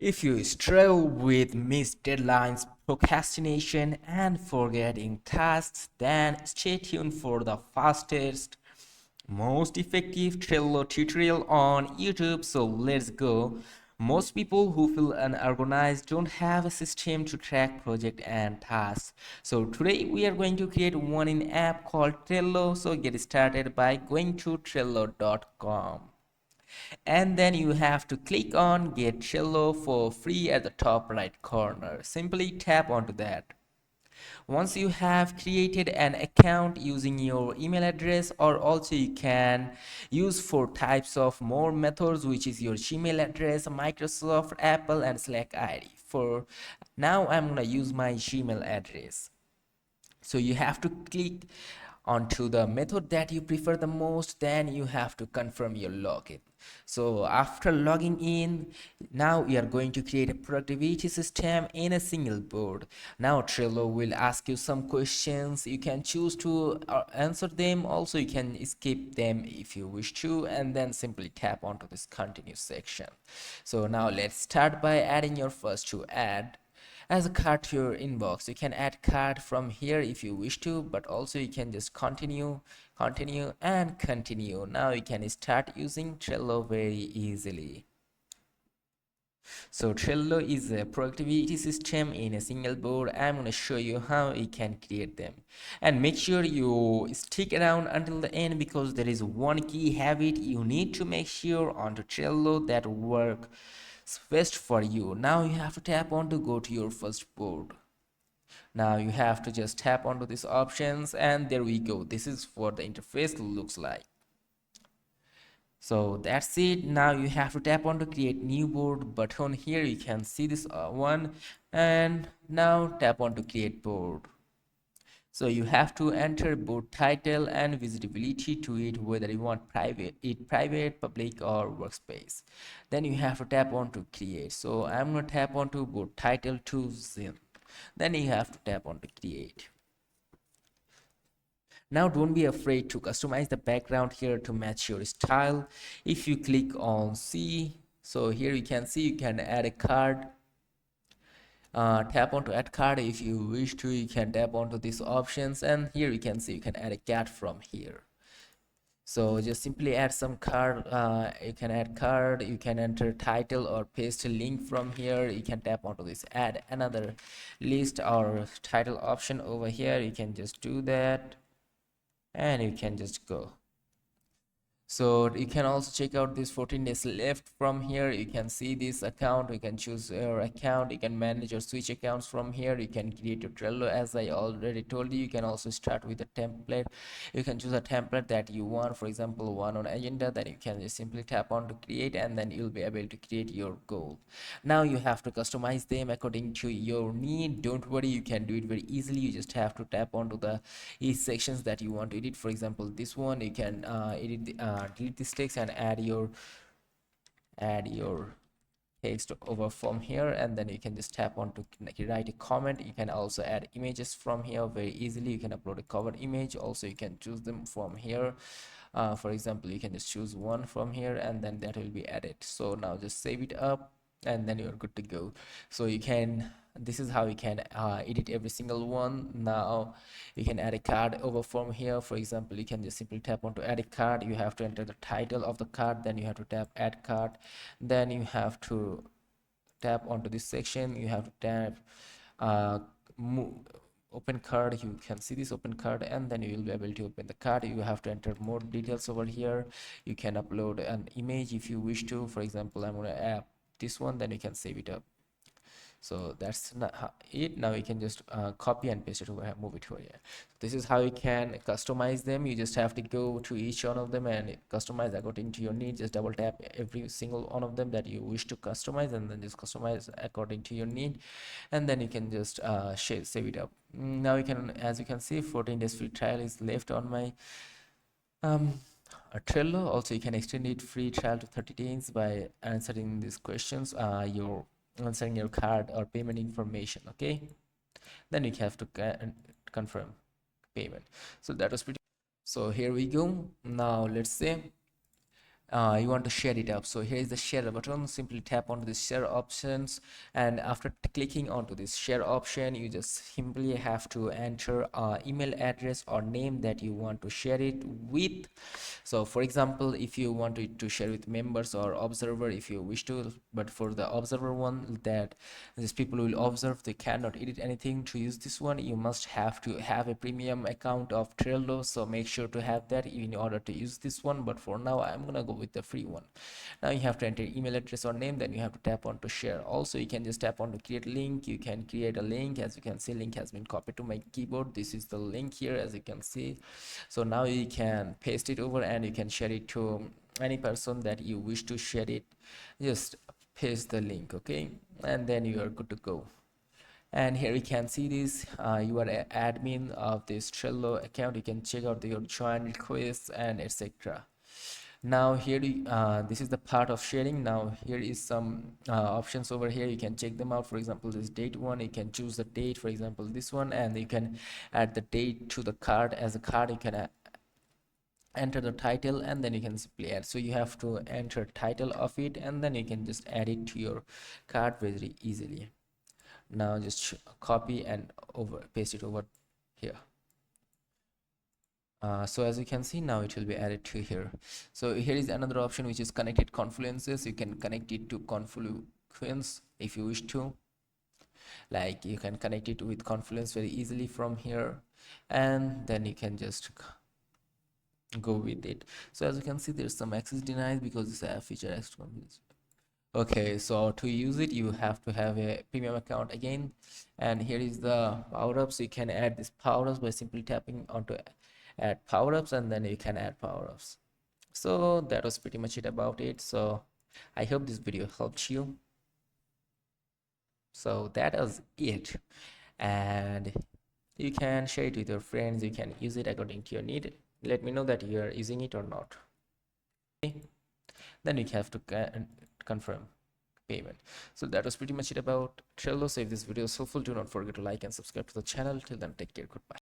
If you struggle with missed deadlines, procrastination, and forgetting tasks, then stay tuned for the fastest, most effective Trello tutorial on YouTube. So let's go. Most people who feel unorganized don't have a system to track project and tasks. So today we are going to create one in app called Trello. So get started by going to trello.com, and then you have to click on get Trello for free at the top right corner. Simply tap onto that. Once you have created an account using your email address, or also you can use four types of more methods, which is your Gmail address, Microsoft, Apple, and Slack ID. For now I'm gonna use my Gmail address. So you have to click onto the method that you prefer the most, then you have to confirm your login. So after logging in, now we are going to create a productivity system in a single board. Now Trello will ask you some questions. You can choose to answer them, also you can skip them if you wish to, and then simply tap onto this continue section. So now let's start by adding your first to add as a card to your inbox. You can add card from here if you wish to, but also you can just continue and continue. Now you can start using Trello very easily. So Trello is a productivity system in a single board. I'm going to show you how you can create them, and make sure you stick around until the end, because there is one key habit you need to make sure onto Trello that works best for you. Now you have to tap on to go to your first board. Now you have to just tap onto these options, and there we go. This is what the interface looks like. So that's it. Now you have to tap on to create new board button. Here you can see this one, and now tap on to create board. So you have to enter board title and visibility to it, whether you want private, public, or workspace. Then you have to tap on to create. So I'm going to tap on to board title to Zin. Then you have to tap on to create. Now don't be afraid to customize the background here to match your style. If you click on C, so here you can see you can add a card. Tap onto add card. If you wish to, you can tap onto these options, and here you can see you can add a cat from here. So just simply add some card. You can add card, you can enter title or paste a link from here. You can tap onto this add another list or title option over here. You can just do that, and you can just go. So you can also check out this 14 days left from here. You can see this account. You can choose your account. You can manage or switch accounts from here. You can create your Trello, as I already told you. You can also start with a template. You can choose a template that you want, for example one on agenda. Then you can just simply tap on to create, and then you'll be able to create your goal. Now you have to customize them according to your need. Don't worry, you can do it very easily. You just have to tap onto the each sections that you want to edit. For example, this one you can delete this text and add your text over from here, and then you can just tap on to write a comment. You can also add images from here very easily. You can upload a cover image, also you can choose them from here. For example, you can just choose one from here, and then that will be added. So now just save it up, and then you're good to go. So you can, this is how you can edit every single one. Now you can add a card over from here. For example, you can just simply tap on to add a card. You have to enter the title of the card, then you have to tap add card, then you have to tap onto this section. You have to tap uh, open card. You can see this open card, and then you will be able to open the card. You have to enter more details over here. You can upload an image if you wish to. For example, I'm going to add this one, then you can save it up. So that's not it. Now you can just copy and paste it over here, move it over here. This is how you can customize them. You just have to go to each one of them and customize according to your needs. Just double tap every single one of them that you wish to customize, and then just customize according to your need, and then you can just save it up. Now you can, as you can see, 14 days free trial is left on my Trello. Also, you can extend it free trial to 30 days by answering these questions. Your answering your card or payment information. Okay, then you have to confirm payment. So that was pretty. So here we go. Now let's say you want to share it up. So here is the share button. Simply tap onto the share options, and after clicking onto this share option, you just simply have to enter email address or name that you want to share it with. So for example, if you want to share with members or observer, if you wish to, but for the observer one, that these people will observe, they cannot edit anything. To use this one, you must have to have a premium account of Trello, so make sure to have that in order to use this one. But for now, I'm gonna go with the free one. Now you have to enter email address or name, then you have to tap on to share. Also, you can just tap on to create link. You can create a link. As you can see, link has been copied to my keyboard. This is the link here, as you can see. So now you can paste it over and you can share it to any person that you wish to share it. Just paste the link, okay, and then you are good to go. And here we can see this, you are an admin of this Trello account. You can check out your join requests and etc. Now here this is the part of sharing. Now here is some options over here. You can check them out. For example, this date one, you can choose the date, for example this one, and you can add the date to the card. As a card, you can enter the title, and then you can simply add. So you have to enter title of it, and then you can just add it to your card very easily. Now just copy and over paste it over here. So as you can see, now it will be added to here. So here is another option, which is connected confluences. You can connect it to Confluence if you wish to. Like, you can connect it with Confluence very easily from here, and then you can just go with it. So as you can see, there's some access denied because this app feature access confluence. Okay, so to use it, you have to have a premium account again, and here is the power-ups. You can add this power-ups by simply tapping onto add power-ups, and then you can add power-ups. So that was pretty much it about it. So I hope this video helped you. So that was it, and you can share it with your friends. You can use it according to your need. Let me know that you are using it or not. Okay? Then you have to confirm payment. So that was pretty much it about Trello. So if this video is helpful, do not forget to like and subscribe to the channel. Till then, take care. Goodbye.